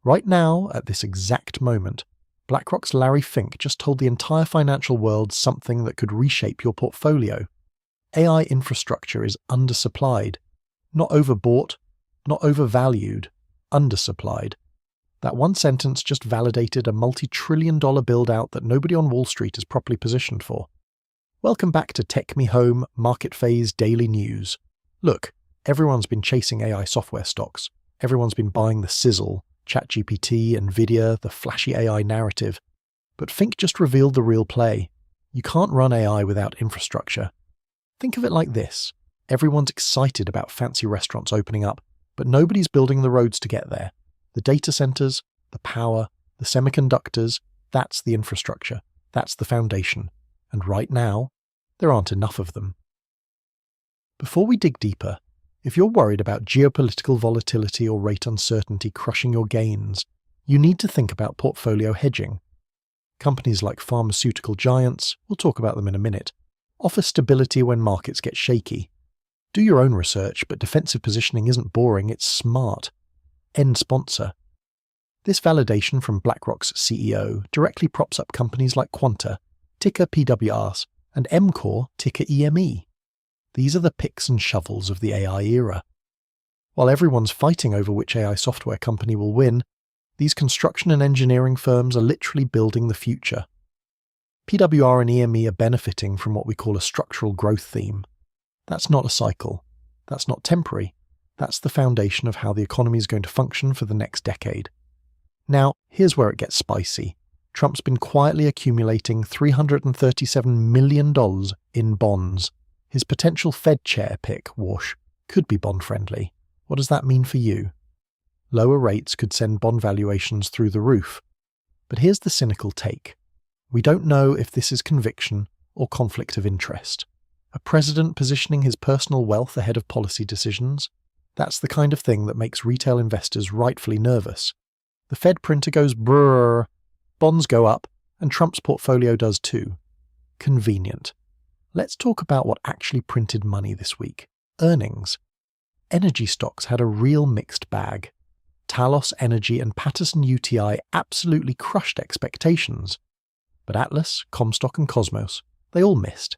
Right now, at this exact moment, BlackRock's Larry Fink just told the entire financial world something that could reshape your portfolio. AI infrastructure is undersupplied. Not overbought, not overvalued, undersupplied. That one sentence just validated a multi-trillion-dollar build-out that nobody on Wall Street is properly positioned for. Welcome back to TechMeHome MarketPhase Daily News. Look, everyone's been chasing AI software stocks. Everyone's been buying the sizzle, ChatGPT, Nvidia, the flashy AI narrative. But Fink just revealed the real play. You can't run AI without infrastructure. Think of it like this. Everyone's excited about fancy restaurants opening up, but nobody's building the roads to get there. The data centers, the power, the semiconductors, that's the infrastructure. That's the foundation. And right now, there aren't enough of them. Before we dig deeper, if you're worried about geopolitical volatility or rate uncertainty crushing your gains, you need to think about portfolio hedging. Companies like pharmaceutical giants, we'll talk about them in a minute, offer stability when markets get shaky. Do your own research, but defensive positioning isn't boring, it's smart. End sponsor. This validation from BlackRock's CEO directly props up companies like Quanta, ticker PWRs, and MCore, ticker EME. These are the picks and shovels of the AI era. While everyone's fighting over which AI software company will win, these construction and engineering firms are literally building the future. PWR and EME are benefiting from what we call a structural growth theme. That's not a cycle. That's not temporary. That's the foundation of how the economy is going to function for the next decade. Now, here's where it gets spicy. Trump's been quietly accumulating $337 million in bonds. His potential Fed chair pick, Wash, could be bond-friendly. What does that mean for you? Lower rates could send bond valuations through the roof. But here's the cynical take. We don't know if this is conviction or conflict of interest. A president positioning his personal wealth ahead of policy decisions? That's the kind of thing that makes retail investors rightfully nervous. The Fed printer goes brrr, bonds go up, and Trump's portfolio does too. Convenient. Let's talk about what actually printed money this week. Earnings. Energy stocks had a real mixed bag. Talos Energy and Patterson-UTI absolutely crushed expectations. But Atlas, Comstock and Cosmos, they all missed.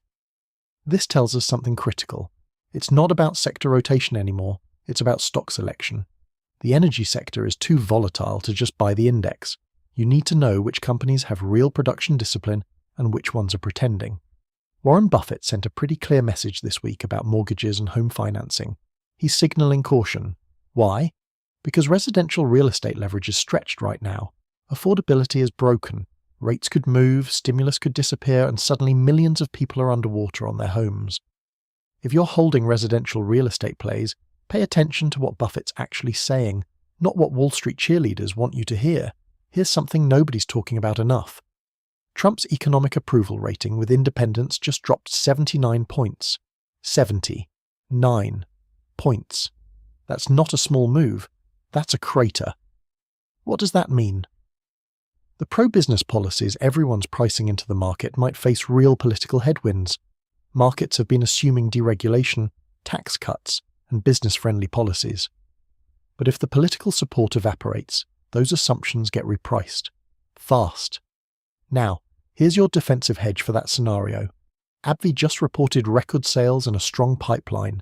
This tells us something critical. It's not about sector rotation anymore, it's about stock selection. The energy sector is too volatile to just buy the index. You need to know which companies have real production discipline and which ones are pretending. Warren Buffett sent a pretty clear message this week about mortgages and home financing. He's signaling caution. Why? Because residential real estate leverage is stretched right now. Affordability is broken. Rates could move, stimulus could disappear, and suddenly millions of people are underwater on their homes. If you're holding residential real estate plays, pay attention to what Buffett's actually saying, not what Wall Street cheerleaders want you to hear. Here's something nobody's talking about enough. Trump's economic approval rating with independents just dropped 79 points. 79 points. That's not a small move. That's a crater. What does that mean? The pro-business policies everyone's pricing into the market might face real political headwinds. Markets have been assuming deregulation, tax cuts, and business-friendly policies. But if the political support evaporates, those assumptions get repriced. Fast. Now, here's your defensive hedge for that scenario. AbbVie just reported record sales and a strong pipeline.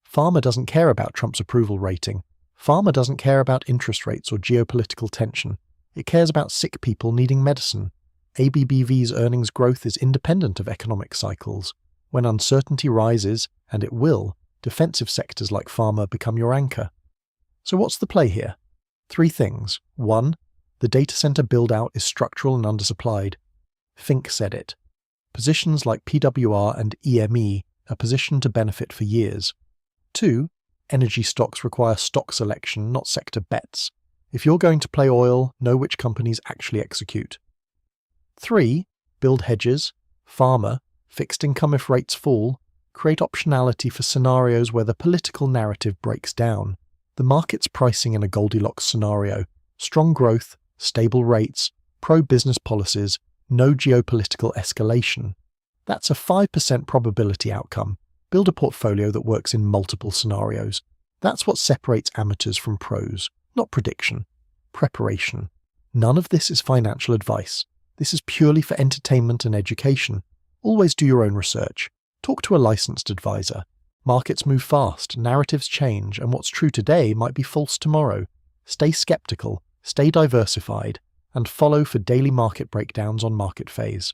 Pharma doesn't care about Trump's approval rating. Pharma doesn't care about interest rates or geopolitical tension. It cares about sick people needing medicine. ABBV's earnings growth is independent of economic cycles. When uncertainty rises, and it will, defensive sectors like pharma become your anchor. So what's the play here? 3 things. 1. The data center build-out is structural and undersupplied. Fink said it. Positions like PWR and EME are positioned to benefit for years. 2. Energy stocks require stock selection, not sector bets. If you're going to play oil, know which companies actually execute. 3. Build hedges. Pharma, fixed income if rates fall, create optionality for scenarios where the political narrative breaks down. The market's pricing in a Goldilocks scenario. Strong growth, stable rates, pro-business policies, no geopolitical escalation. That's a 5% probability outcome. Build a portfolio that works in multiple scenarios. That's what separates amateurs from pros, not prediction. preparation. None of this is financial advice. This is purely for entertainment and education. Always do your own research. Talk to a licensed advisor. Markets move fast, narratives change, and what's true today might be false tomorrow. Stay skeptical, stay diversified, and follow for daily market breakdowns on MarketPhase.